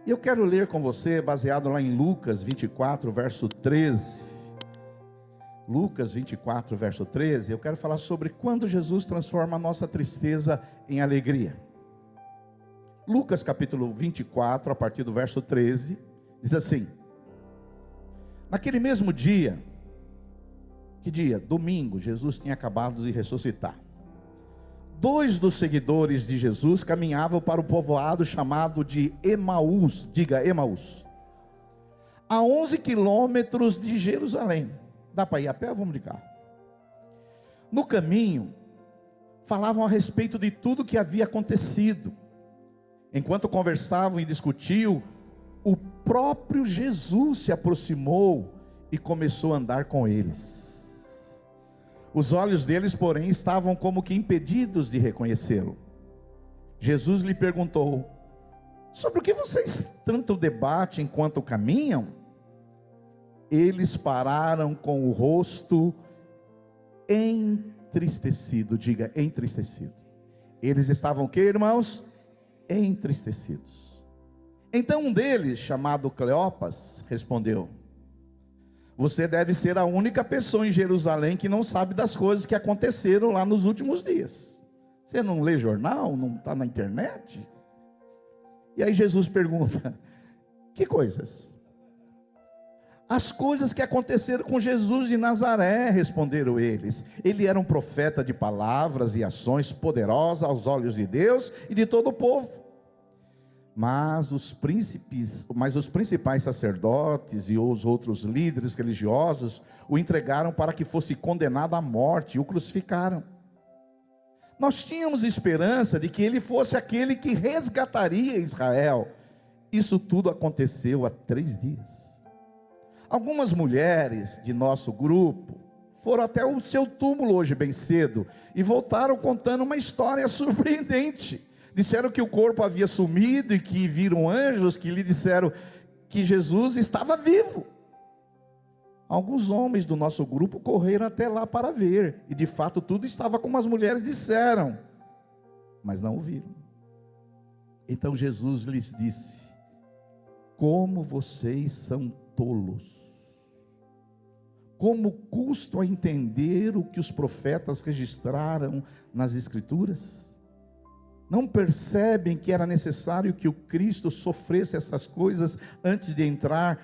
E eu quero ler com você, baseado lá em Lucas 24, verso 13. Lucas 24, verso 13, eu quero falar sobre quando Jesus transforma a nossa tristeza em alegria. Lucas capítulo 24, a partir do verso 13, diz assim: naquele mesmo dia, que dia? Domingo, Jesus tinha acabado de ressuscitar. 2 dos seguidores de Jesus caminhavam para o povoado chamado de Emaús, diga Emaús, a 11 quilômetros de Jerusalém. Dá para ir a pé ou vamos de carro? No caminho, falavam a respeito de tudo que havia acontecido. Enquanto conversavam e discutiam, o próprio Jesus se aproximou e começou a andar com eles. Os olhos deles, porém, estavam como que impedidos de reconhecê-lo. Jesus lhe perguntou: sobre o que vocês tanto debatem enquanto caminham? Eles pararam com o rosto entristecido. Diga, entristecido. Eles estavam o que, irmãos? Entristecidos. Então um deles, chamado Cleopas, respondeu: você deve ser a única pessoa em Jerusalém que não sabe das coisas que aconteceram lá nos últimos dias. Você não lê jornal? Não está na internet? E aí Jesus pergunta: que coisas? As coisas que aconteceram com Jesus de Nazaré, responderam eles. Ele era um profeta de palavras e ações poderosas aos olhos de Deus e de todo o povo. Mas os principais sacerdotes e os outros líderes religiosos o entregaram para que fosse condenado à morte e o crucificaram. Nós tínhamos esperança de que ele fosse aquele que resgataria Israel. Isso tudo aconteceu há 3 dias. Algumas mulheres de nosso grupo foram até o seu túmulo hoje bem cedo e voltaram contando uma história surpreendente. Disseram que o corpo havia sumido e que viram anjos que lhe disseram que Jesus estava vivo. Alguns homens do nosso grupo correram até lá para ver, e de fato tudo estava como as mulheres disseram, mas não o viram. Então Jesus lhes disse: como vocês são tolos! Como custa a entender o que os profetas registraram nas Escrituras? Não percebem que era necessário que o Cristo sofresse essas coisas antes de entrar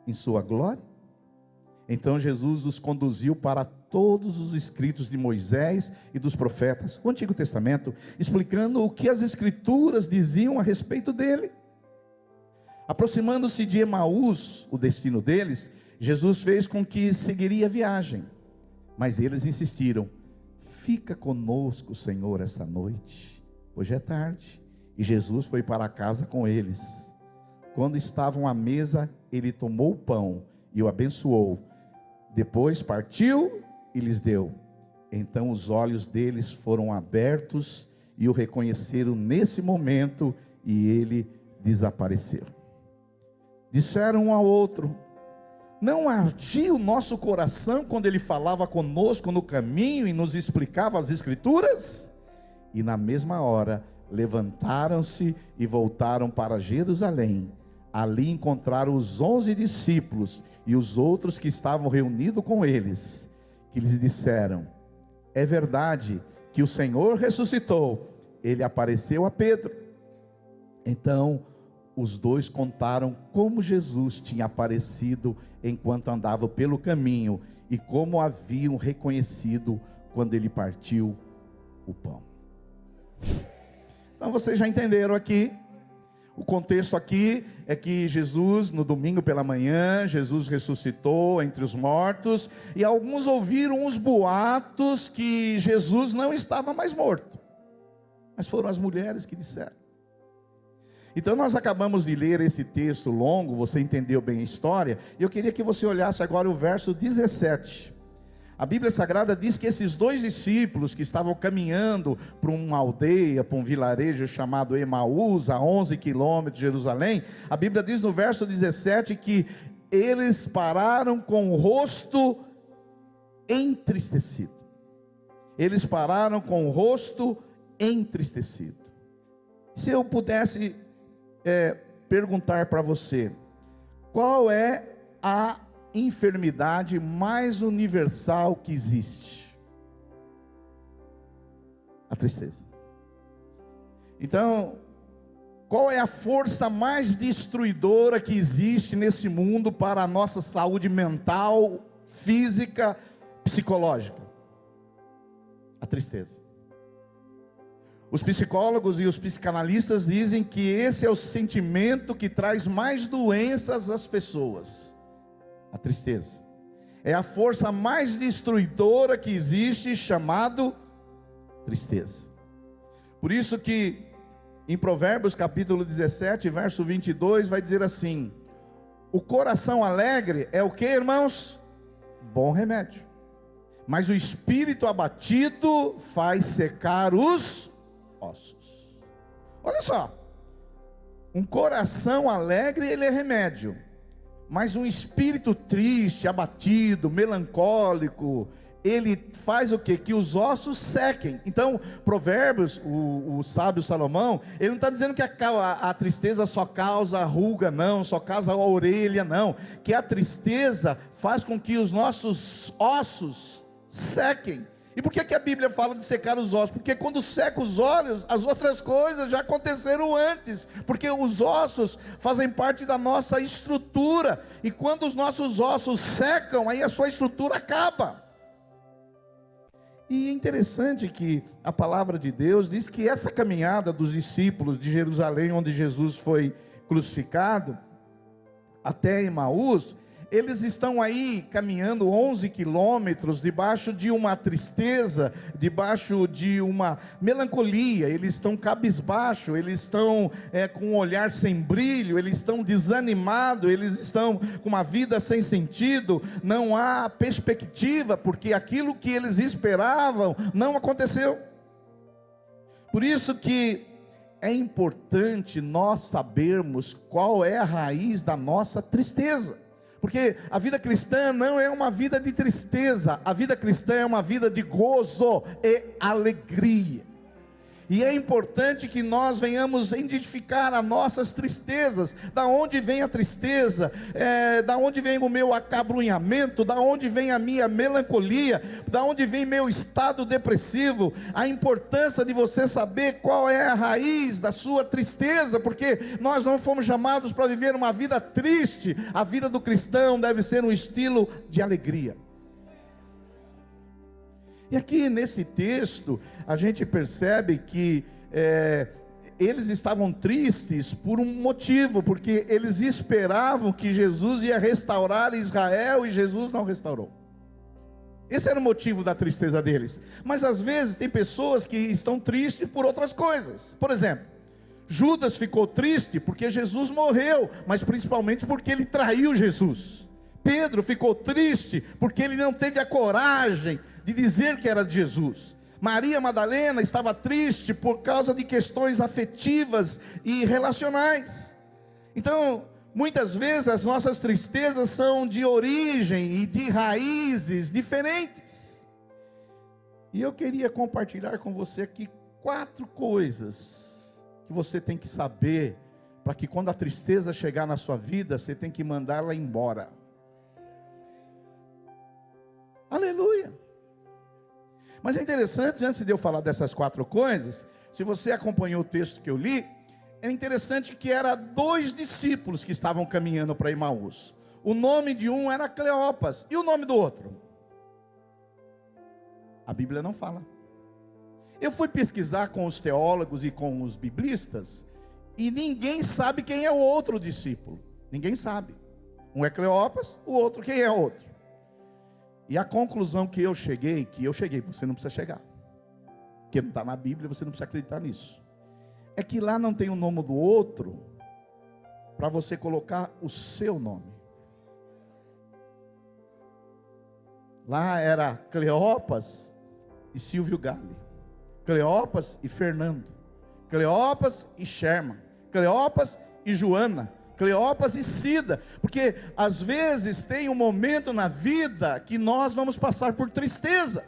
em sua glória? Então Jesus os conduziu para todos os escritos de Moisés e dos profetas, o Antigo Testamento, explicando o que as Escrituras diziam a respeito dele. Aproximando-se de Emaús, o destino deles, Jesus fez com que seguiria a viagem, mas eles insistiram: fica conosco, Senhor, essa noite, hoje é tarde. E Jesus foi para casa com eles. Quando estavam à mesa, ele tomou o pão e o abençoou, depois partiu e lhes deu. Então os olhos deles foram abertos e o reconheceram nesse momento, e ele desapareceu. Disseram um ao outro: não ardia o nosso coração quando ele falava conosco no caminho e nos explicava as Escrituras? E na mesma hora levantaram-se e voltaram para Jerusalém. Ali encontraram os 11 discípulos e os outros que estavam reunidos com eles, que lhes disseram: é verdade que o Senhor ressuscitou, ele apareceu a Pedro. Então os 2 contaram como Jesus tinha aparecido enquanto andava pelo caminho e como haviam reconhecido quando ele partiu o pão. Então vocês já entenderam aqui. O contexto aqui é que Jesus, no domingo pela manhã, Jesus ressuscitou entre os mortos, e alguns ouviram uns boatos que Jesus não estava mais morto, mas foram as mulheres que disseram. Então nós acabamos de ler esse texto longo, você entendeu bem a história, e eu queria que você olhasse agora o verso 17. A Bíblia Sagrada diz que esses 2 discípulos que estavam caminhando para uma aldeia, para um vilarejo chamado Emaús, a 11 quilômetros de Jerusalém, a Bíblia diz no verso 17 que eles pararam com o rosto entristecido. Eles pararam com o rosto entristecido. Se eu pudesse perguntar para você: qual é a enfermidade mais universal que existe? A tristeza. Então, qual é a força mais destruidora que existe nesse mundo para a nossa saúde mental, física, psicológica? A tristeza. Os psicólogos e os psicanalistas dizem que esse é o sentimento que traz mais doenças às pessoas. A tristeza é a força mais destruidora que existe, chamado tristeza. Por isso que em Provérbios capítulo 17, verso 22, vai dizer assim: o coração alegre é o que, irmãos? Bom remédio. Mas o espírito abatido faz secar os ossos. Olha só, um coração alegre, ele é remédio. Mas um espírito triste, abatido, melancólico, ele faz o quê? Que os ossos sequem. Então, Provérbios, o sábio Salomão, ele não está dizendo que a tristeza só causa a ruga, não, só causa a orelha, não. Que a tristeza faz com que os nossos ossos sequem. E por que a Bíblia fala de secar os ossos? Porque quando seca os olhos, as outras coisas já aconteceram antes. Porque os ossos fazem parte da nossa estrutura. E quando os nossos ossos secam, aí a sua estrutura acaba. E é interessante que a palavra de Deus diz que essa caminhada dos discípulos de Jerusalém, onde Jesus foi crucificado, até Emaús, eles estão aí caminhando 11 quilômetros, debaixo de uma tristeza, debaixo de uma melancolia. Eles estão cabisbaixo, eles estão com um olhar sem brilho, eles estão desanimados, eles estão com uma vida sem sentido, não há perspectiva, porque aquilo que eles esperavam não aconteceu. Por isso que é importante nós sabermos qual é a raiz da nossa tristeza. Porque a vida cristã não é uma vida de tristeza, a vida cristã é uma vida de gozo e alegria. E é importante que nós venhamos identificar as nossas tristezas. Da onde vem a tristeza? Da onde vem o meu acabrunhamento? Da onde vem a minha melancolia? Da onde vem meu estado depressivo? A importância de você saber qual é a raiz da sua tristeza, porque nós não fomos chamados para viver uma vida triste. A vida do cristão deve ser um estilo de alegria. E aqui nesse texto, a gente percebe que eles estavam tristes por um motivo, porque eles esperavam que Jesus ia restaurar Israel, e Jesus não restaurou. Esse era o motivo da tristeza deles. Mas às vezes tem pessoas que estão tristes por outras coisas. Por exemplo, Judas ficou triste porque Jesus morreu, mas principalmente porque ele traiu Jesus. Pedro ficou triste porque ele não teve a coragem de dizer que era de Jesus. Maria Madalena estava triste por causa de questões afetivas e relacionais. Então, muitas vezes as nossas tristezas são de origem e de raízes diferentes. E eu queria compartilhar com você aqui 4 coisas que você tem que saber, para que quando a tristeza chegar na sua vida, você tem que mandá-la embora. Aleluia! Mas é interessante, antes de eu falar dessas 4 coisas, se você acompanhou o texto que eu li, é interessante que eram 2 discípulos que estavam caminhando para Emaús. O nome de um era Cleopas, e o nome do outro? A Bíblia não fala. Eu fui pesquisar com os teólogos e com os biblistas, e ninguém sabe quem é o outro discípulo. Ninguém sabe. Um é Cleopas, o outro, quem é o outro? E a conclusão que eu cheguei, você não precisa chegar, porque não está na Bíblia, você não precisa acreditar nisso, é que lá não tem o nome do outro, para você colocar o seu nome. Lá era Cleopas e Silvio Galli, Cleopas e Fernando, Cleopas e Sherman, Cleopas e Joana, Cleopas e Cida, porque às vezes tem um momento na vida que nós vamos passar por tristeza.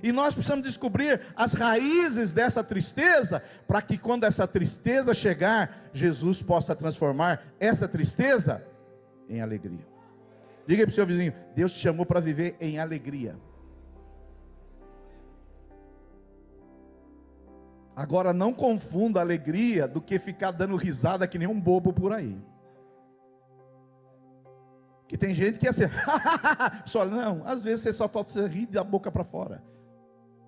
E nós precisamos descobrir as raízes dessa tristeza, para que quando essa tristeza chegar, Jesus possa transformar essa tristeza em alegria. Diga para o seu vizinho: Deus te chamou para viver em alegria. Agora não confunda alegria do que ficar dando risada que nem um bobo por aí. Que tem gente que é assim, só não, às vezes você só toca rir da boca para fora.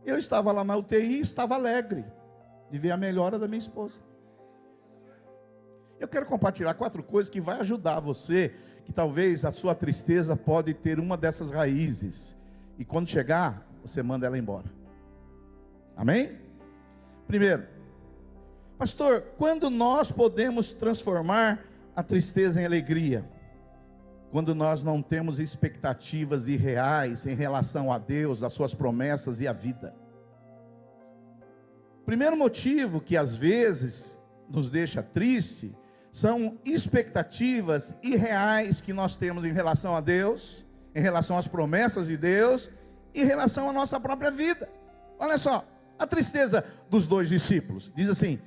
Eu estava lá na UTI e estava alegre de ver a melhora da minha esposa. Eu quero compartilhar 4 coisas que vai ajudar você, que talvez a sua tristeza pode ter uma dessas raízes, e quando chegar, você manda ela embora. Amém? Primeiro, pastor, quando nós podemos transformar a tristeza em alegria? Quando nós não temos expectativas irreais em relação a Deus, as suas promessas e a vida. Primeiro motivo que às vezes nos deixa triste, são expectativas irreais que nós temos em relação a Deus, em relação às promessas de Deus, em relação à nossa própria vida. Olha só, a tristeza dos 2 discípulos, diz assim,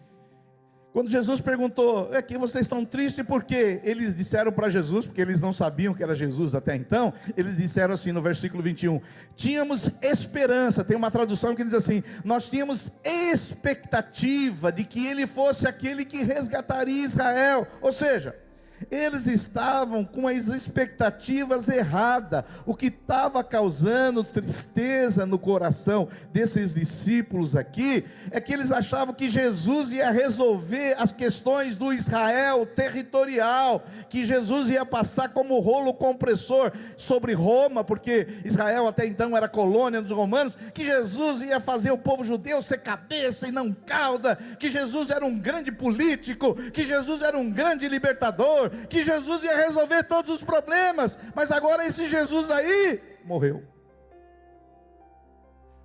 quando Jesus perguntou, é que vocês estão tristes por quê? Eles disseram para Jesus, porque eles não sabiam que era Jesus até então, eles disseram assim no versículo 21, tínhamos esperança, tem uma tradução que diz assim, nós tínhamos expectativa de que ele fosse aquele que resgataria Israel, ou seja, eles estavam com as expectativas erradas. O que estava causando tristeza no coração desses discípulos aqui, é que eles achavam que Jesus ia resolver as questões do Israel territorial, que Jesus ia passar como rolo compressor sobre Roma, porque Israel até então era colônia dos romanos, que Jesus ia fazer o povo judeu ser cabeça e não cauda, que Jesus era um grande político, que Jesus era um grande libertador, que Jesus ia resolver todos os problemas, mas agora esse Jesus aí morreu.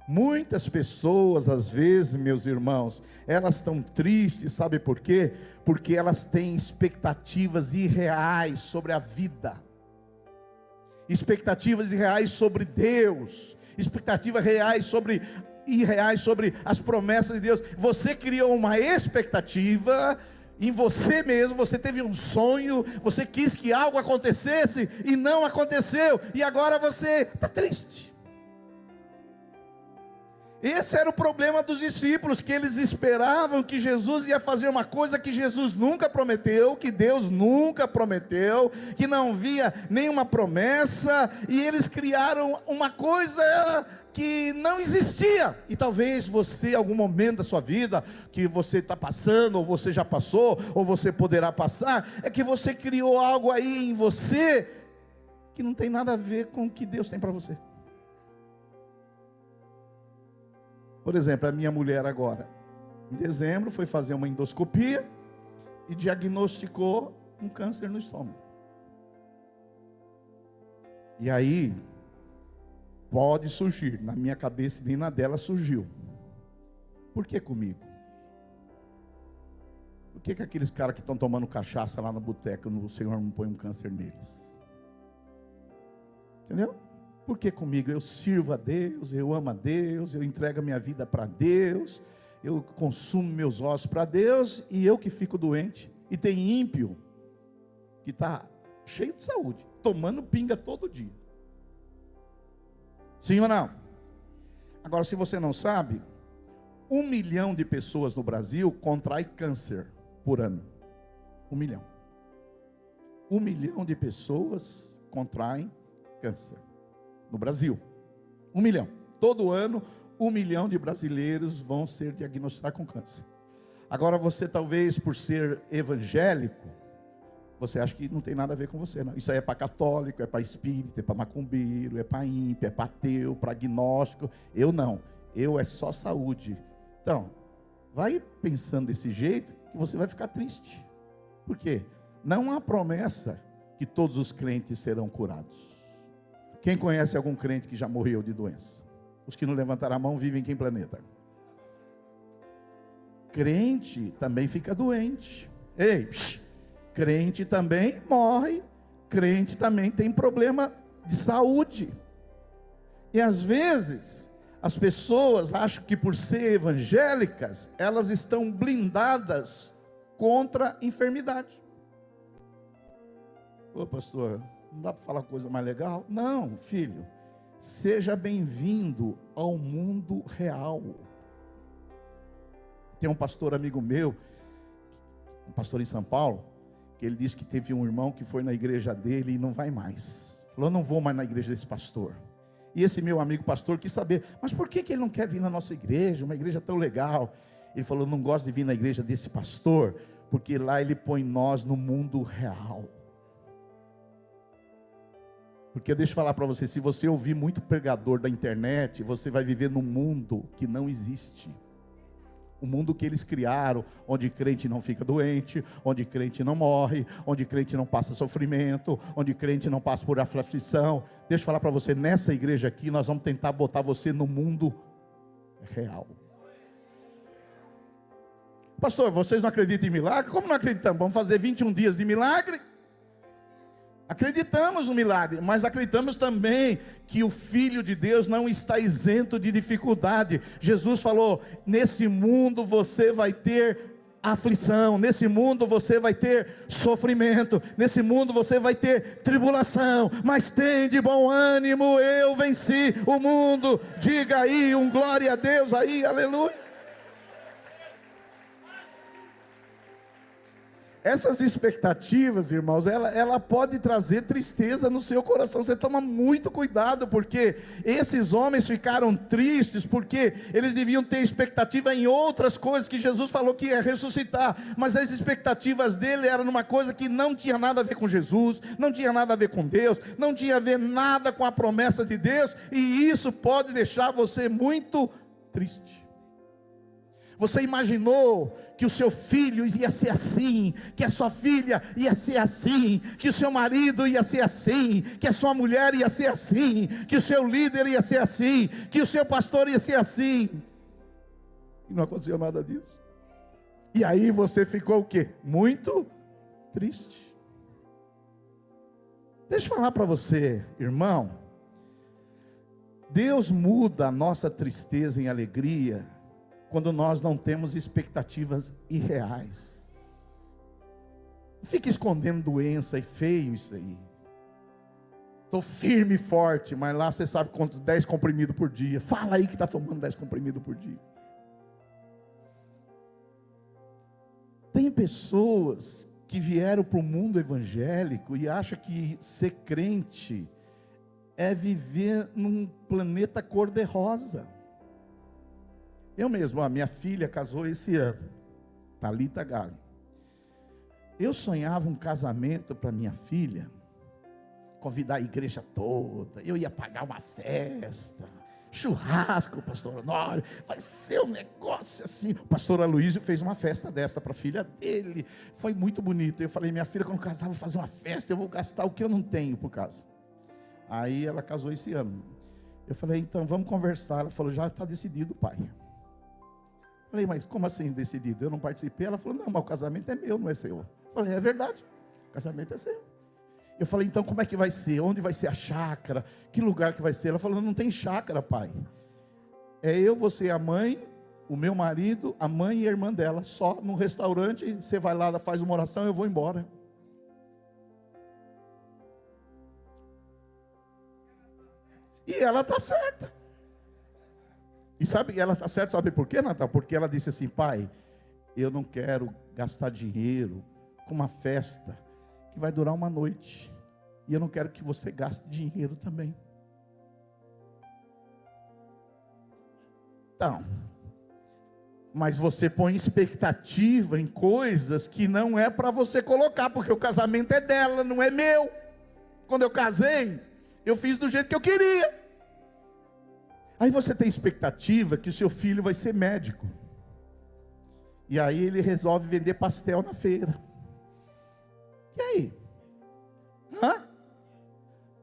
Muitas pessoas, às vezes, meus irmãos, elas estão tristes, sabe por quê? Porque elas têm expectativas irreais sobre a vida, expectativas irreais sobre Deus, expectativas irreais sobre as promessas de Deus. Você criou uma expectativa em você mesmo, você teve um sonho, você quis que algo acontecesse e não aconteceu, e agora você está triste. Esse era o problema dos discípulos, que eles esperavam que Jesus ia fazer uma coisa que Jesus nunca prometeu, que Deus nunca prometeu, que não havia nenhuma promessa, e eles criaram uma coisa que não existia. E talvez você, em algum momento da sua vida, que você está passando, ou você já passou, ou você poderá passar, é que você criou algo aí em você, que não tem nada a ver com o que Deus tem para você. Por exemplo, a minha mulher agora, em dezembro, foi fazer uma endoscopia, e diagnosticou um câncer no estômago. E aí, pode surgir, na minha cabeça nem na dela surgiu. Por que comigo? Por que aqueles caras que estão tomando cachaça lá no boteco, o Senhor não põe um câncer neles? Entendeu? Por que comigo? Eu sirvo a Deus, eu amo a Deus, eu entrego a minha vida para Deus, eu consumo meus ossos para Deus, e eu que fico doente. E tem ímpio que está cheio de saúde, tomando pinga todo dia. Sim ou não? Agora, se você não sabe, 1 milhão de pessoas no Brasil contrai câncer por ano. 1 milhão. 1 milhão de pessoas contraem câncer no Brasil. 1 milhão. Todo ano, 1 milhão de brasileiros vão ser diagnosticados com câncer. Agora, você talvez, por ser evangélico, você acha que não tem nada a ver com você, não. Isso aí é para católico, é para espírita, é para macumbeiro, é para ímpio, é para ateu, para agnóstico. Eu não. Eu é só saúde. Então, vai pensando desse jeito que você vai ficar triste. Por quê? Não há promessa que todos os crentes serão curados. Quem conhece algum crente que já morreu de doença? Os que não levantaram a mão vivem em que planeta? Crente também fica doente. Ei, crente também morre, crente também tem problema de saúde. E às vezes, As pessoas acham que por ser evangélicas, elas estão blindadas contra a enfermidade. Ô pastor, não dá para falar coisa mais legal? Não, filho, seja bem-vindo ao mundo real. Tem um pastor amigo meu, um pastor em São Paulo, que ele disse que teve um irmão que foi na igreja dele e não vai mais. Falou, não vou mais na igreja desse pastor. E esse meu amigo pastor quis saber, mas por que ele não quer vir na nossa igreja, uma igreja tão legal? Ele falou, não gosto de vir na igreja desse pastor, porque lá ele põe nós no mundo real. Porque deixa eu falar para você, se você ouvir muito pregador da internet, você vai viver num mundo que não existe. O mundo que eles criaram, onde crente não fica doente, onde crente não morre, onde crente não passa sofrimento, onde crente não passa por aflição. Deixa eu falar para você, nessa igreja aqui, nós vamos tentar botar você no mundo real. Pastor, vocês não acreditam em milagre? Como não acreditamos? Vamos fazer 21 dias de milagre? Acreditamos no milagre, mas acreditamos também que o Filho de Deus não está isento de dificuldade. Jesus falou, nesse mundo você vai ter aflição, nesse mundo você vai ter sofrimento, nesse mundo você vai ter tribulação, mas tem de bom ânimo, eu venci o mundo. Diga aí um glória a Deus aí, aleluia. Essas expectativas, irmãos, ela pode trazer tristeza no seu coração. Você toma muito cuidado, porque esses homens ficaram tristes, porque eles deviam ter expectativa em outras coisas, que Jesus falou que ia ressuscitar, mas as expectativas dele eram numa coisa que não tinha nada a ver com Jesus, não tinha nada a ver com Deus, não tinha a ver nada com a promessa de Deus, e isso pode deixar você muito triste. Você imaginou que o seu filho ia ser assim, que a sua filha ia ser assim, que o seu marido ia ser assim, que a sua mulher ia ser assim, que o seu líder ia ser assim, que o seu pastor ia ser assim. E não aconteceu nada disso. E aí você ficou o quê? Muito triste. Deixa eu falar para você, irmão. Deus muda a nossa tristeza em alegria quando nós não temos expectativas irreais. Não fica escondendo doença, é feio isso aí. Estou firme e forte, mas lá você sabe quantos 10 comprimidos por dia. Fala aí que está tomando 10 comprimidos por dia. Tem pessoas que vieram para o mundo evangélico e acham que ser crente é viver num planeta cor-de-rosa. Eu mesmo, a minha filha casou esse ano, Thalita Gali. Eu sonhava um casamento para minha filha, convidar a igreja toda, eu ia pagar uma festa, churrasco, pastor Honório, vai ser um negócio assim. O pastor Aloysio fez uma festa dessa para a filha dele, foi muito bonito. Eu falei, minha filha, quando casar, vou fazer uma festa, eu vou gastar o que eu não tenho por casa. Aí ela casou esse ano. Eu falei, então vamos conversar. Ela falou, já está decidido, pai. Falei, mas como assim decidido? Eu não participei? Ela falou, não, mas o casamento é meu, não é seu. Falei, é verdade, o casamento é seu. Eu falei, então como é que vai ser? Onde vai ser a chácara? Que lugar que vai ser? Ela falou, não tem chácara, pai. É eu, você, a mãe, o meu marido, a mãe e a irmã dela. Só num restaurante, você vai lá, faz uma oração, eu vou embora. E ela está certa. E sabe, ela está certa, sabe por quê, Natal? Porque ela disse assim, pai, eu não quero gastar dinheiro com uma festa que vai durar uma noite. E eu não quero que você gaste dinheiro também. Então, mas você põe expectativa em coisas que não é para você colocar, porque o casamento é dela, não é meu. Quando eu casei, eu fiz do jeito que eu queria. Aí você tem expectativa que o seu filho vai ser médico. E aí ele resolve vender pastel na feira. E aí? Hã?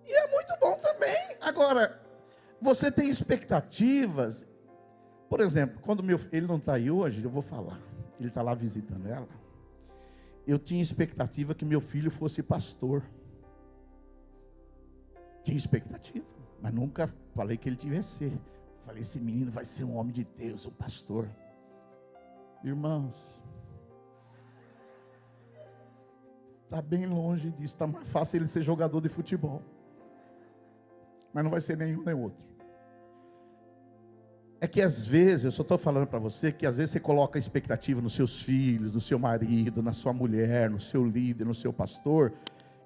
E é muito bom também. Agora, você tem expectativas. Por exemplo, quando ele não está aí hoje, eu vou falar. Ele está lá visitando ela. Eu tinha expectativa que meu filho fosse pastor. Tinha expectativa. Mas nunca falei que ele tivesse ser. Falei, esse menino vai ser um homem de Deus, um pastor. Irmãos, está bem longe disso. Está mais fácil ele ser jogador de futebol, mas não vai ser nenhum nem outro. É que às vezes, eu só estou falando para você, que às vezes você coloca expectativa nos seus filhos, no seu marido, na sua mulher, no seu líder, no seu pastor,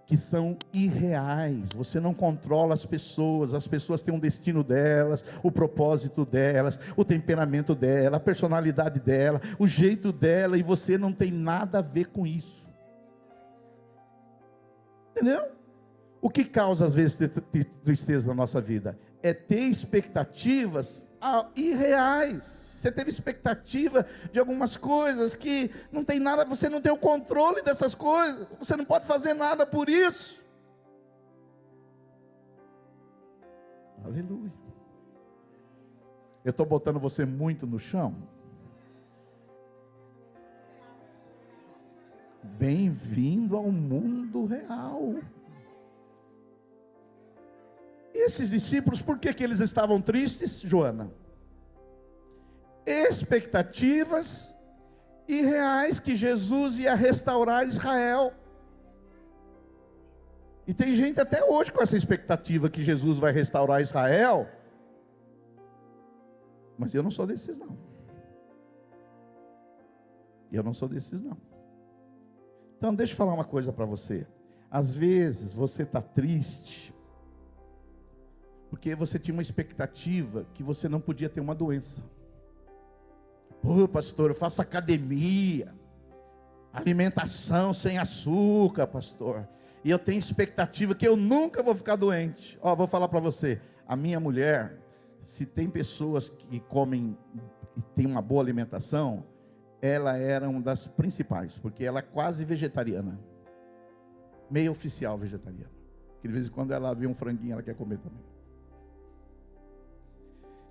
que são irreais. Você não controla as pessoas têm um destino delas, o propósito delas, o temperamento dela, a personalidade dela, o jeito dela, e você não tem nada a ver com isso. Entendeu? O que causa às vezes tristeza na nossa vida? É ter expectativas irreais. Você teve expectativa de algumas coisas que não tem nada, você não tem o controle dessas coisas, você não pode fazer nada por isso. Aleluia. Eu estou botando você muito no chão. Bem-vindo ao mundo real. E esses discípulos, por que eles estavam tristes, Joana? Expectativas irreais que Jesus ia restaurar Israel. E tem gente até hoje com essa expectativa que Jesus vai restaurar Israel. Mas eu não sou desses não. Eu não sou desses não. Então deixa eu falar uma coisa para você. Às vezes você está triste porque você tinha uma expectativa que você não podia ter uma doença. Pô, pastor, eu faço academia, alimentação sem açúcar, pastor, e eu tenho expectativa que eu nunca vou ficar doente. Ó, vou falar para você, a minha mulher, se tem pessoas que comem e tem uma boa alimentação, ela era uma das principais, porque ela é quase vegetariana, meio oficial vegetariana, que de vez em quando ela vê um franguinho, ela quer comer também.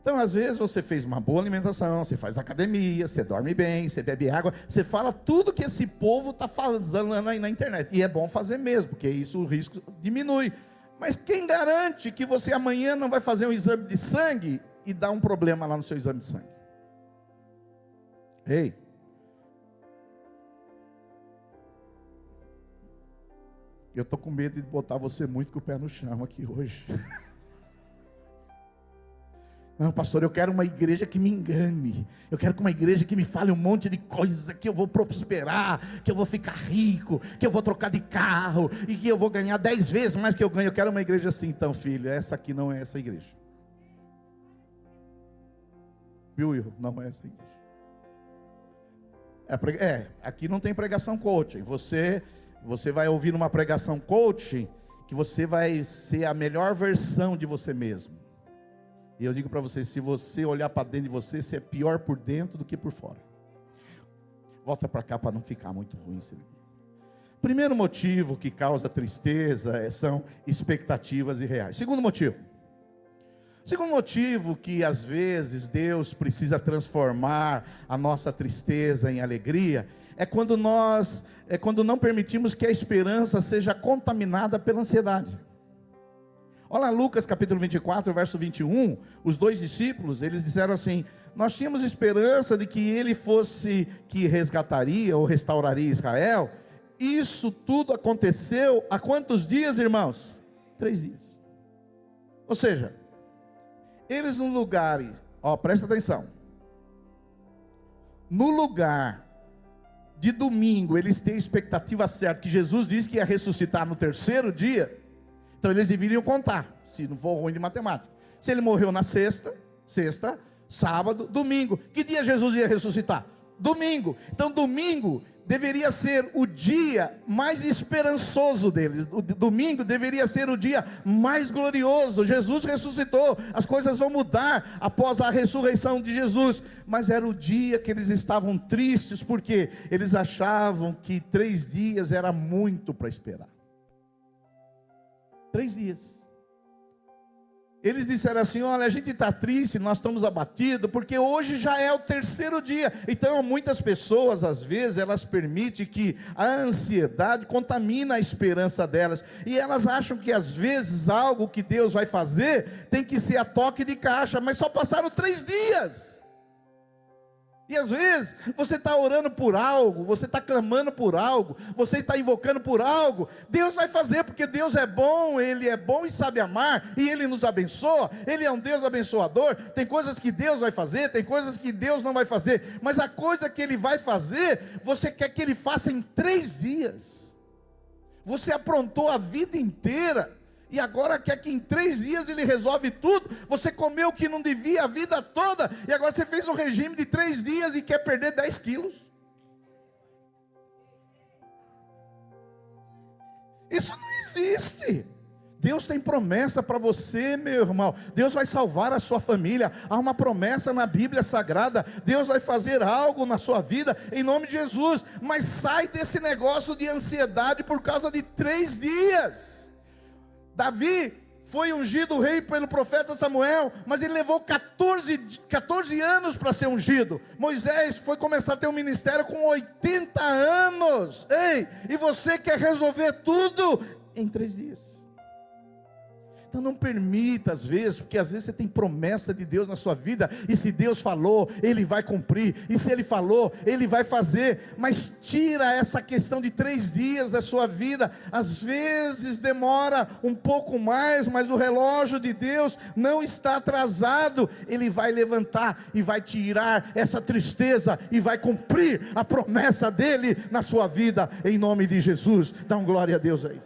Então, às vezes, você fez uma boa alimentação, você faz academia, você dorme bem, você bebe água, você fala tudo que esse povo está falando aí na internet. E é bom fazer mesmo, porque isso o risco diminui. Mas quem garante que você amanhã não vai fazer um exame de sangue e dar um problema lá no seu exame de sangue? Ei! Eu estou com medo de botar você muito com o pé no chão aqui hoje. Não, pastor, eu quero uma igreja que me engane. Eu quero uma igreja que me fale um monte de coisa, que eu vou prosperar, que eu vou ficar rico, que eu vou trocar de carro, e que eu vou ganhar 10 vezes mais que eu ganho. Eu quero uma igreja assim. Então, filho, essa aqui não é essa igreja. Viu, Will? Não é essa igreja. Aqui não tem pregação coaching. Você vai ouvir uma pregação coaching, que você vai ser a melhor versão de você mesmo. E eu digo para você, se você olhar para dentro de você, você é pior por dentro do que por fora. Volta para cá para não ficar muito ruim. Primeiro motivo que causa tristeza são expectativas irreais. Segundo motivo que às vezes Deus precisa transformar a nossa tristeza em alegria, é quando não permitimos que a esperança seja contaminada pela ansiedade. Olha lá, Lucas capítulo 24, verso 21, os dois discípulos, eles disseram assim, nós tínhamos esperança de que ele fosse, que resgataria ou restauraria Israel. Isso tudo aconteceu há quantos dias, irmãos? 3 dias. Ou seja, eles no lugar, presta atenção, no lugar de domingo, eles têm a expectativa certa, que Jesus disse que ia ressuscitar no 3º dia, então eles deveriam contar, se não for ruim de matemática. Se ele morreu na sexta, sábado, domingo. Que dia Jesus ia ressuscitar? Domingo. Então domingo deveria ser o dia mais esperançoso deles. O domingo deveria ser o dia mais glorioso. Jesus ressuscitou, as coisas vão mudar após a ressurreição de Jesus. Mas era o dia que eles estavam tristes, porque eles achavam que 3 dias era muito para esperar. 3 dias. Eles disseram assim: olha, a gente está triste, nós estamos abatidos, porque hoje já é o terceiro dia. Então muitas pessoas, às vezes, elas permitem que a ansiedade contamine a esperança delas, e elas acham que às vezes algo que Deus vai fazer, tem que ser a toque de caixa, mas só passaram 3 dias. E às vezes, você está orando por algo, você está clamando por algo, você está invocando por algo, Deus vai fazer, porque Deus é bom, Ele é bom e sabe amar, e Ele nos abençoa, Ele é um Deus abençoador. Tem coisas que Deus vai fazer, tem coisas que Deus não vai fazer, mas a coisa que Ele vai fazer, você quer que Ele faça em 3 dias. Você aprontou a vida inteira, e agora quer que em 3 dias Ele resolve tudo. Você comeu o que não devia a vida toda, e agora você fez um regime de 3 dias e quer perder 10 quilos. Isso não existe. Deus tem promessa para você, meu irmão. Deus vai salvar a sua família. Há uma promessa na Bíblia Sagrada. Deus vai fazer algo na sua vida, em nome de Jesus. Mas sai desse negócio de ansiedade por causa de 3 dias. Davi foi ungido rei pelo profeta Samuel, mas ele levou 14 anos para ser ungido. Moisés foi começar a ter um ministério com 80 anos. Ei, e você quer resolver tudo em 3 dias. Então não permita, às vezes, porque às vezes você tem promessa de Deus na sua vida, e se Deus falou, Ele vai cumprir, e se Ele falou, Ele vai fazer, mas tira essa questão de 3 dias da sua vida. Às vezes demora um pouco mais, mas o relógio de Deus não está atrasado. Ele vai levantar e vai tirar essa tristeza, e vai cumprir a promessa dEle na sua vida, em nome de Jesus. Dá um glória a Deus aí.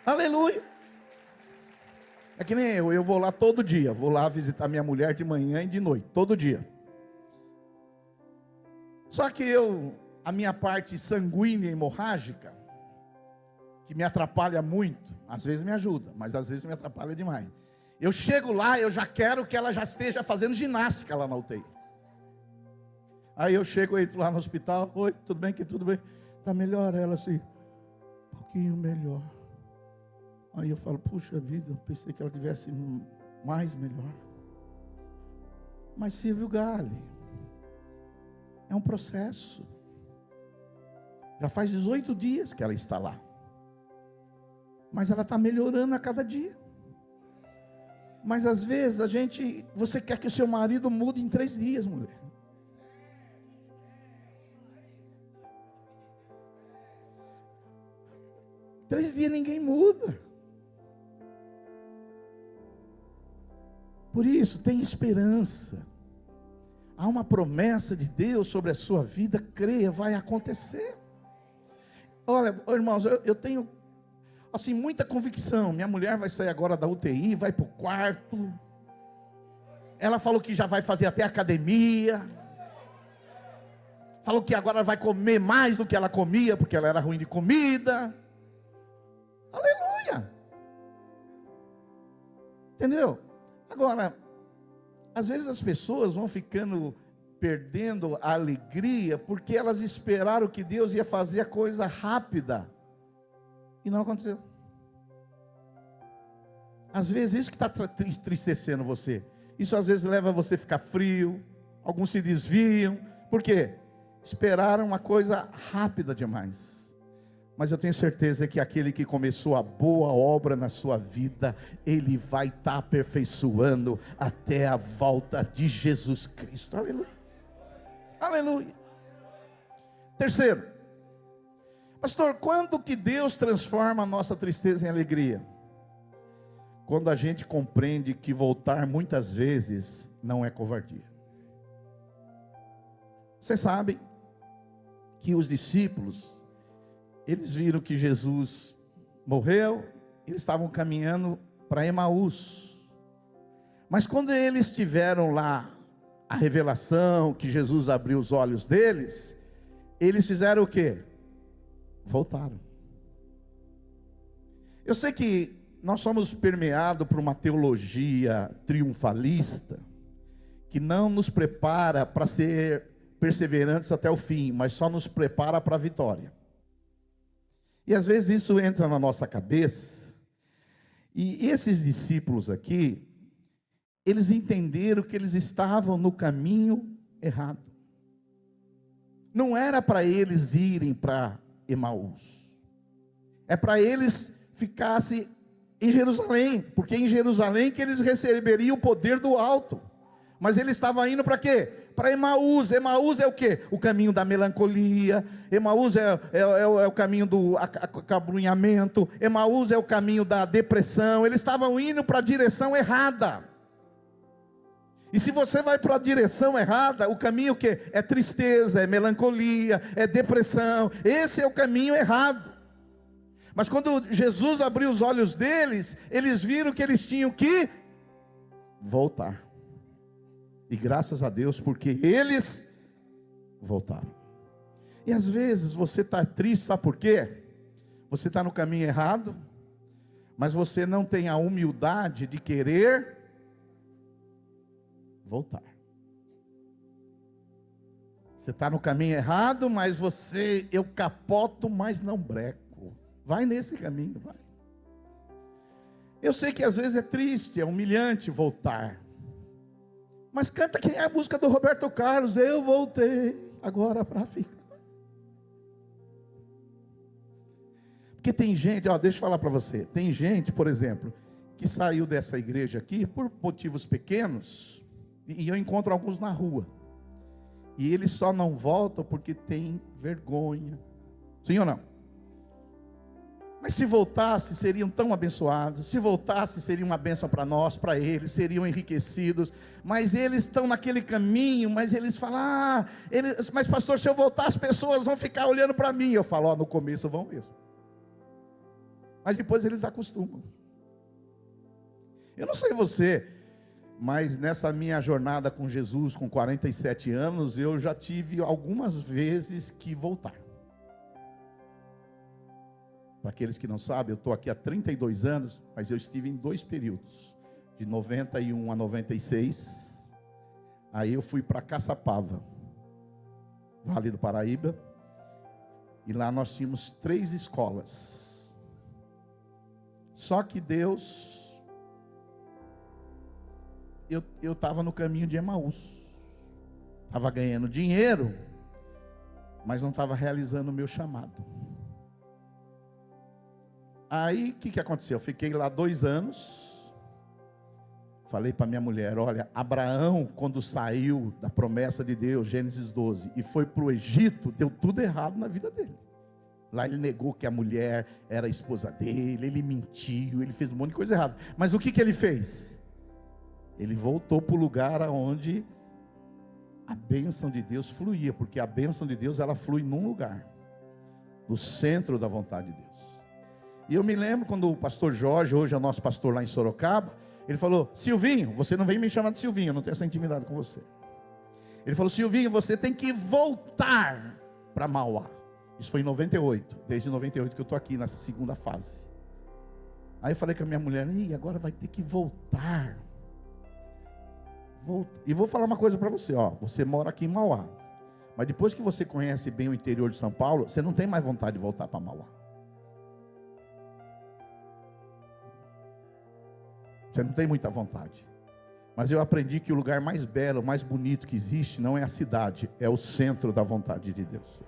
Aleluia. É que nem eu vou lá todo dia. Vou lá visitar minha mulher de manhã e de noite, todo dia. Só que a minha parte sanguínea hemorrágica, que me atrapalha muito, às vezes me ajuda, mas às vezes me atrapalha demais. Eu chego lá, eu já quero que ela já esteja fazendo ginástica lá na UTI. Aí eu chego, entro lá no hospital: oi, tudo bem? Que tudo bem? Está melhor? Ela assim, um pouquinho melhor. Aí eu falo: puxa vida, eu pensei que ela tivesse mais melhor. Mas Silvio Gale, é um processo. Já faz 18 dias que ela está lá, mas ela está melhorando a cada dia. Mas às vezes você quer que o seu marido mude em 3 dias, mulher. Em 3 dias ninguém muda. Por isso, tem esperança. Há uma promessa de Deus sobre a sua vida, creia, vai acontecer. Olha, irmãos, eu tenho assim muita convicção. Minha mulher vai sair agora da UTI, vai para o quarto. Ela falou que já vai fazer até academia. Falou que agora vai comer mais do que ela comia, porque ela era ruim de comida. Aleluia. Entendeu? Agora, às vezes as pessoas vão ficando perdendo a alegria, porque elas esperaram que Deus ia fazer a coisa rápida, e não aconteceu. Às vezes isso que está entristecendo você, isso às vezes leva você a ficar frio, alguns se desviam, por quê? Esperaram uma coisa rápida demais. Mas eu tenho certeza que aquele que começou a boa obra na sua vida, Ele vai estar aperfeiçoando até a volta de Jesus Cristo. Aleluia. Aleluia. Terceiro, pastor, quando que Deus transforma a nossa tristeza em alegria? Quando a gente compreende que voltar muitas vezes não é covardia. Vocês sabem que os discípulos, eles viram que Jesus morreu, eles estavam caminhando para Emaús. Mas quando eles tiveram lá a revelação, que Jesus abriu os olhos deles, eles fizeram o quê? Voltaram. Eu sei que nós somos permeados por uma teologia triunfalista, que não nos prepara para ser perseverantes até o fim, mas só nos prepara para a vitória. E às vezes isso entra na nossa cabeça, E esses discípulos aqui, eles entenderam que eles estavam no caminho errado. Não era para eles irem para Emaús. É para eles ficassem em Jerusalém, porque em Jerusalém que eles receberiam o poder do alto. Mas eles estavam indo para quê? Para Emaús. Emaús é o quê? O caminho da melancolia. Emaús é o caminho do acabrunhamento. Emaús é o caminho da depressão. Eles estavam indo para a direção errada. E se você vai para a direção errada, o caminho que é tristeza, é melancolia, é depressão. Esse é o caminho errado. Mas quando Jesus abriu os olhos deles, eles viram que eles tinham que voltar. E graças a Deus, porque eles voltaram. E às vezes você está triste, sabe por quê? Você está no caminho errado, mas você não tem a humildade de querer voltar. Você está no caminho errado, mas eu capoto, mas não breco. Vai nesse caminho, vai. Eu sei que às vezes é triste, é humilhante voltar. Mas canta quem é a música do Roberto Carlos. Eu voltei agora para ficar. Porque tem gente, deixa eu falar para você. Tem gente, por exemplo, que saiu dessa igreja aqui por motivos pequenos. E eu encontro alguns na rua. E eles só não voltam porque tem vergonha. Sim ou não? Mas se voltasse, seriam tão abençoados. Se voltasse, seria uma bênção para nós, para eles, seriam enriquecidos. Mas eles estão naquele caminho, mas eles falam, mas pastor, se eu voltar, as pessoas vão ficar olhando para mim. Eu falo, no começo vão mesmo. Mas depois eles acostumam. Eu não sei você, mas nessa minha jornada com Jesus, com 47 anos, eu já tive algumas vezes que voltar. Para aqueles que não sabem, eu estou aqui há 32 anos, mas eu estive em 2 períodos, de 91 a 96, aí eu fui para Caçapava, Vale do Paraíba, e lá nós tínhamos 3 escolas, só que Deus, eu estava no caminho de Emaús, estava ganhando dinheiro, mas não estava realizando o meu chamado. Aí, o que aconteceu? Eu fiquei lá 2 anos, falei para minha mulher, olha, Abraão, quando saiu da promessa de Deus, Gênesis 12, e foi para o Egito, deu tudo errado na vida dele. Lá ele negou que a mulher era a esposa dele, ele mentiu, ele fez um monte de coisa errada. Mas o que ele fez? Ele voltou para o lugar onde a bênção de Deus fluía, porque a bênção de Deus, ela flui num lugar, no centro da vontade de Deus. E eu me lembro quando o pastor Jorge, hoje é o nosso pastor lá em Sorocaba, ele falou, Silvinho, você não vem me chamar de Silvinho, eu não tenho essa intimidade com você. Ele falou, Silvinho, você tem que voltar para Mauá. Isso foi em 98, desde 98 que eu estou aqui nessa segunda fase. Aí eu falei com a minha mulher, agora vai ter que voltar. E vou falar uma coisa para você, você mora aqui em Mauá, mas depois que você conhece bem o interior de São Paulo, você não tem mais vontade de voltar para Mauá. Você não tem muita vontade. Mas eu aprendi que o lugar mais belo, mais bonito que existe, não é a cidade, é o centro da vontade de Deus.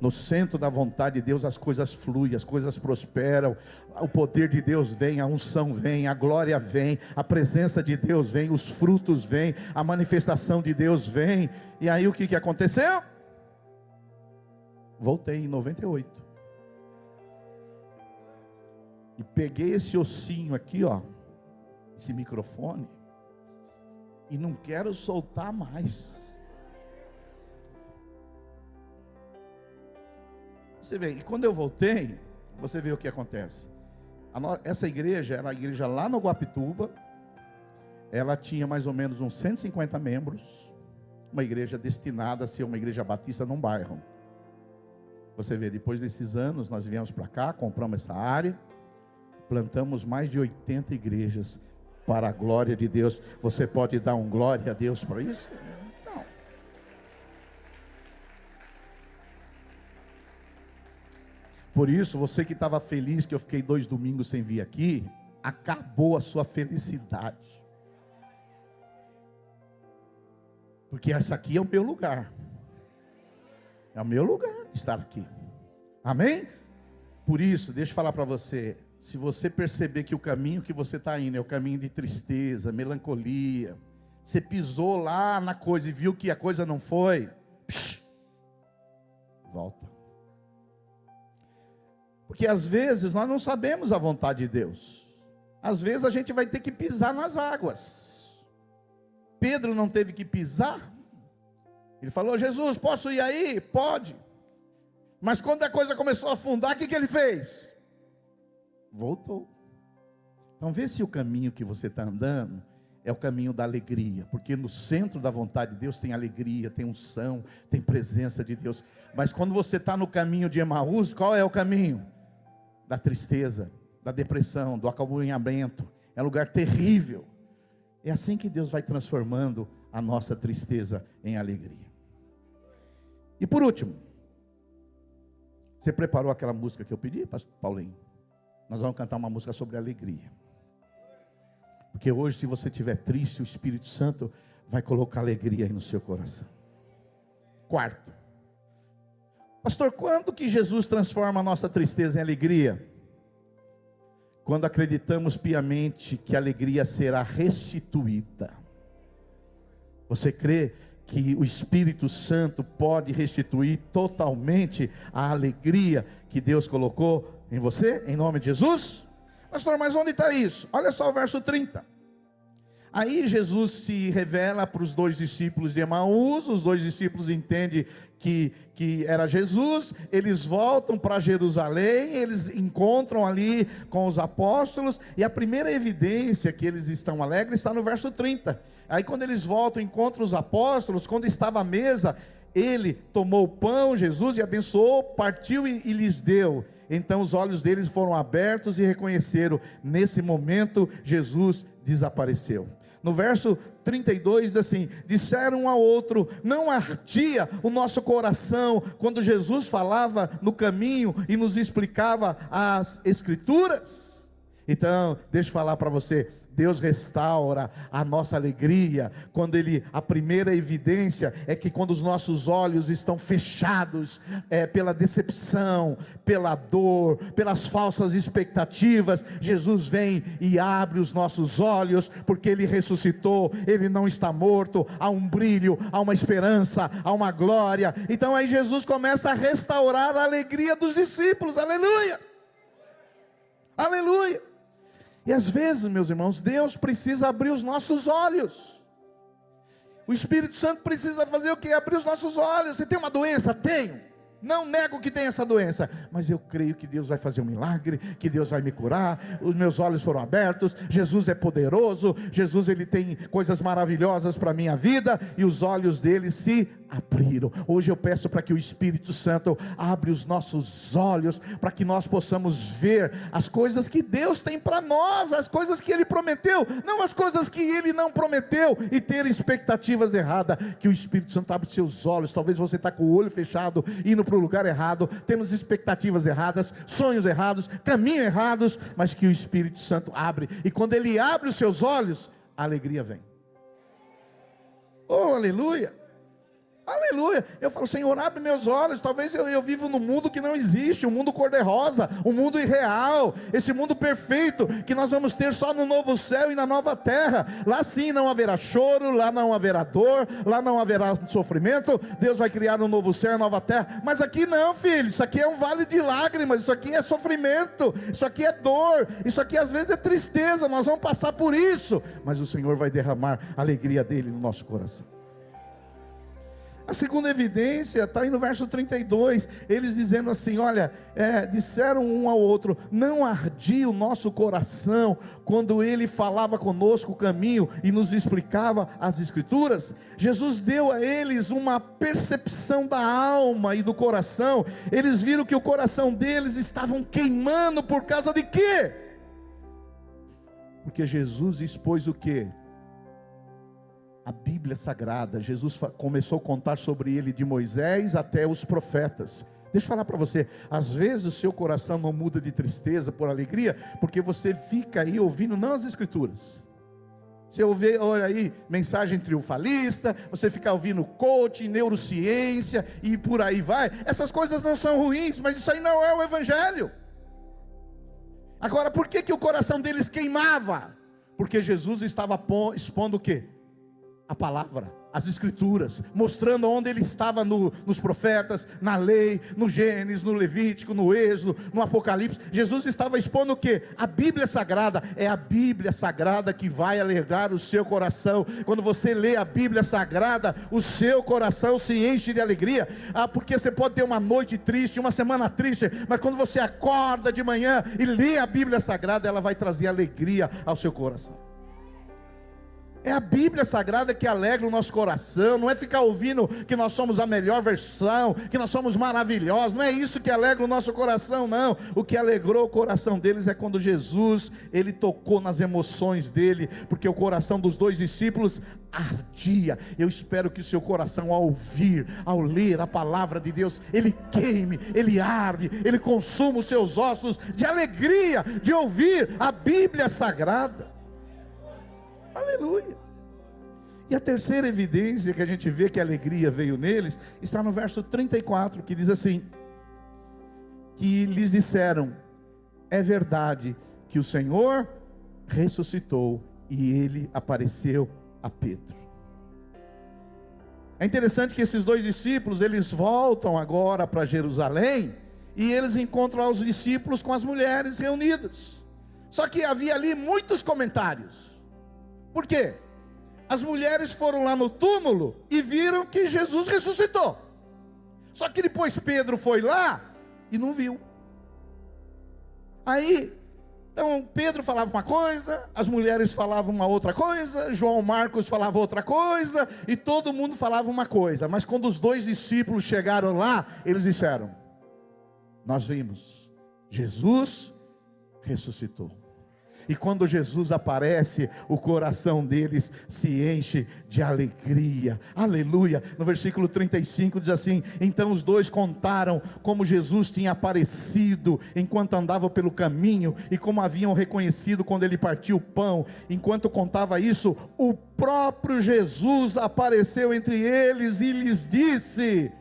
No centro da vontade de Deus as coisas fluem, as coisas prosperam, o poder de Deus vem, a unção vem, a glória vem, a presença de Deus vem, os frutos vêm, a manifestação de Deus vem. E aí o que aconteceu? Voltei em 98. E peguei esse ossinho aqui, esse microfone, e não quero soltar mais. Você vê, e quando eu voltei, você vê o que acontece. Essa igreja era a igreja lá no Guapituba, ela tinha mais ou menos uns 150 membros, uma igreja destinada a ser uma igreja batista num bairro. Você vê, depois desses anos, nós viemos para cá, compramos essa área, plantamos mais de 80 igrejas para a glória de Deus. Você pode dar um glória a Deus para isso? Não. Por isso, você que estava feliz que eu fiquei 2 domingos sem vir aqui, acabou a sua felicidade. Porque essa aqui é o meu lugar. É o meu lugar estar aqui. Amém? Por isso, deixa eu falar para você. Se você perceber que o caminho que você está indo é o caminho de tristeza, melancolia, você pisou lá na coisa e viu que a coisa não foi, volta. Porque às vezes nós não sabemos a vontade de Deus. Às vezes a gente vai ter que pisar nas águas. Pedro não teve que pisar. Ele falou: Jesus, posso ir aí? Pode. Mas quando a coisa começou a afundar, o que ele fez? Voltou. Então vê se o caminho que você está andando é o caminho da alegria, porque no centro da vontade de Deus tem alegria, tem unção, tem presença de Deus. Mas quando você está no caminho de Emaús, qual é o caminho? Da tristeza, da depressão, do acabrunhamento. É um lugar terrível. É assim que Deus vai transformando a nossa tristeza em alegria. E por último, você preparou aquela música que eu pedi, pastor Paulinho? Nós vamos cantar uma música sobre alegria. Porque hoje, se você estiver triste, o Espírito Santo vai colocar alegria aí no seu coração. Quarto, pastor, quando que Jesus transforma a nossa tristeza em alegria? Quando acreditamos piamente que a alegria será restituída. Você crê que o Espírito Santo pode restituir totalmente a alegria que Deus colocou em você, em nome de Jesus? Pastor, mas onde está isso? Olha só o verso 30. Aí Jesus se revela para os 2 discípulos de Emaús. Os 2 discípulos entendem que era Jesus. Eles voltam para Jerusalém, eles encontram ali com os apóstolos, e a primeira evidência que eles estão alegres está no verso 30. Aí quando eles voltam, encontram os apóstolos, quando estava à mesa, ele tomou o pão, Jesus, e abençoou, partiu e lhes deu. Então os olhos deles foram abertos e reconheceram. Nesse momento Jesus desapareceu. No verso 32 diz assim: disseram um ao outro: não ardia o nosso coração quando Jesus falava no caminho e nos explicava as Escrituras? Então, deixa eu falar para você, Deus restaura a nossa alegria, a primeira evidência é que quando os nossos olhos estão fechados, pela decepção, pela dor, pelas falsas expectativas, Jesus vem e abre os nossos olhos, porque Ele ressuscitou, Ele não está morto, há um brilho, há uma esperança, há uma glória. Então aí Jesus começa a restaurar a alegria dos discípulos, aleluia, aleluia. E às vezes, meus irmãos, Deus precisa abrir os nossos olhos. O Espírito Santo precisa fazer o quê? Abrir os nossos olhos. Você tem uma doença? Tenho. Não nego que tem essa doença, mas eu creio que Deus vai fazer um milagre, que Deus vai me curar. Os meus olhos foram abertos. Jesus é poderoso. Jesus, Ele tem coisas maravilhosas para a minha vida, e os olhos dele se abriram. Hoje eu peço para que o Espírito Santo abra os nossos olhos, para que nós possamos ver as coisas que Deus tem para nós, as coisas que Ele prometeu, não as coisas que Ele não prometeu, e ter expectativas erradas. Que o Espírito Santo abra os seus olhos. Talvez você está com o olho fechado, indo para o lugar errado, tendo expectativas erradas, sonhos errados, caminhos errados, mas que o Espírito Santo abre, e quando Ele abre os seus olhos, a alegria vem. Oh, aleluia, aleluia. Eu falo: Senhor, abre meus olhos. Talvez eu vivo num mundo que não existe, um mundo cor-de-rosa, um mundo irreal, esse mundo perfeito que nós vamos ter só no novo céu e na nova terra. Lá sim não haverá choro, lá não haverá dor, lá não haverá sofrimento. Deus vai criar um novo céu e nova terra. Mas aqui não, filho, isso aqui é um vale de lágrimas, isso aqui é sofrimento, isso aqui é dor, isso aqui às vezes é tristeza. Nós vamos passar por isso, mas o Senhor vai derramar a alegria dele no nosso coração. A segunda evidência está aí no verso 32, eles dizendo assim: olha, disseram um ao outro: não ardia o nosso coração quando Ele falava conosco o caminho e nos explicava as Escrituras? Jesus deu a eles uma percepção da alma e do coração. Eles viram que o coração deles estavam queimando por causa de quê? Porque Jesus expôs o quê? A Bíblia Sagrada. Jesus começou a contar sobre ele de Moisés até os profetas. Deixa eu falar para você, às vezes o seu coração não muda de tristeza por alegria, porque você fica aí ouvindo não as escrituras. Você olha aí, mensagem triunfalista, você fica ouvindo coaching, neurociência e por aí vai. Essas coisas não são ruins, mas isso aí não é o evangelho. Agora, por que o coração deles queimava? Porque Jesus estava expondo o quê? A palavra, as escrituras, mostrando onde ele estava nos profetas, na lei, no Gênesis, no Levítico, no Êxodo, no Apocalipse. Jesus estava expondo o quê? A Bíblia Sagrada. É a Bíblia Sagrada que vai alegrar o seu coração. Quando você lê a Bíblia Sagrada, o seu coração se enche de alegria. Porque você pode ter uma noite triste, uma semana triste, mas quando você acorda de manhã e lê a Bíblia Sagrada, ela vai trazer alegria ao seu coração. É a Bíblia Sagrada que alegra o nosso coração. Não é ficar ouvindo que nós somos a melhor versão, que nós somos maravilhosos. Não é isso que alegra o nosso coração, não. O que alegrou o coração deles é quando Jesus, ele tocou nas emoções dele, porque o coração dos dois discípulos ardia. Eu espero que o seu coração, ao ouvir, ao ler a palavra de Deus, ele queime, ele arde, ele consuma os seus ossos de alegria de ouvir a Bíblia Sagrada. Aleluia. E a terceira evidência que a gente vê que a alegria veio neles, está no verso 34, que diz assim: que lhes disseram, é verdade que o Senhor ressuscitou, e ele apareceu a Pedro. É interessante que esses dois discípulos, eles voltam agora para Jerusalém, e eles encontram os discípulos com as mulheres reunidas. Só que havia ali muitos comentários. Por quê? As mulheres foram lá no túmulo e viram que Jesus ressuscitou. Só que depois Pedro foi lá e não viu. Aí, então Pedro falava uma coisa, as mulheres falavam uma outra coisa, João Marcos falava outra coisa, e todo mundo falava uma coisa. Mas quando os dois discípulos chegaram lá, eles disseram: nós vimos, Jesus ressuscitou. E quando Jesus aparece, o coração deles se enche de alegria. Aleluia. No versículo 35 diz assim: então os dois contaram como Jesus tinha aparecido enquanto andava pelo caminho, e como haviam reconhecido quando ele partiu o pão. Enquanto contava isso, o próprio Jesus apareceu entre eles e lhes disse: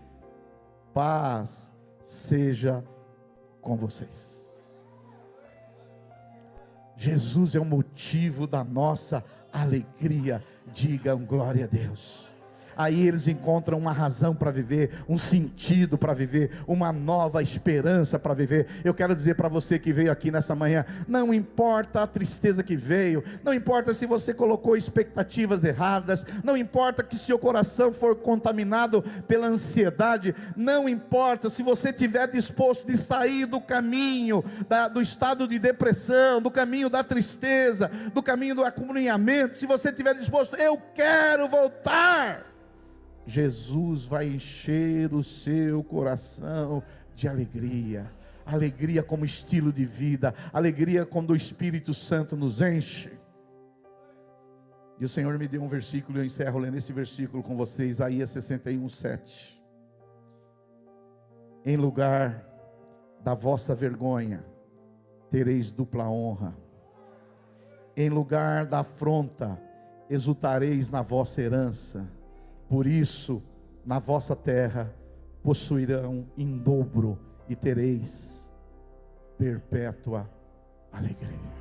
paz seja com vocês. Jesus é o motivo da nossa alegria. Digam glória a Deus. Aí eles encontram uma razão para viver, um sentido para viver, uma nova esperança para viver. Eu quero dizer para você que veio aqui nessa manhã, não importa a tristeza que veio, não importa se você colocou expectativas erradas, não importa que seu coração for contaminado pela ansiedade, não importa se você estiver disposto de sair do caminho do estado de depressão, do caminho da tristeza, do caminho do acabrunhamento. Se você estiver disposto, eu quero voltar, Jesus vai encher o seu coração de alegria. Alegria como estilo de vida, alegria quando o Espírito Santo nos enche. E o Senhor me deu um versículo, eu encerro lendo esse versículo com vocês, Isaías 61:7. Em lugar da vossa vergonha, tereis dupla honra. Em lugar da afronta, exultareis na vossa herança. Por isso, na vossa terra, possuirão em dobro, e tereis perpétua alegria.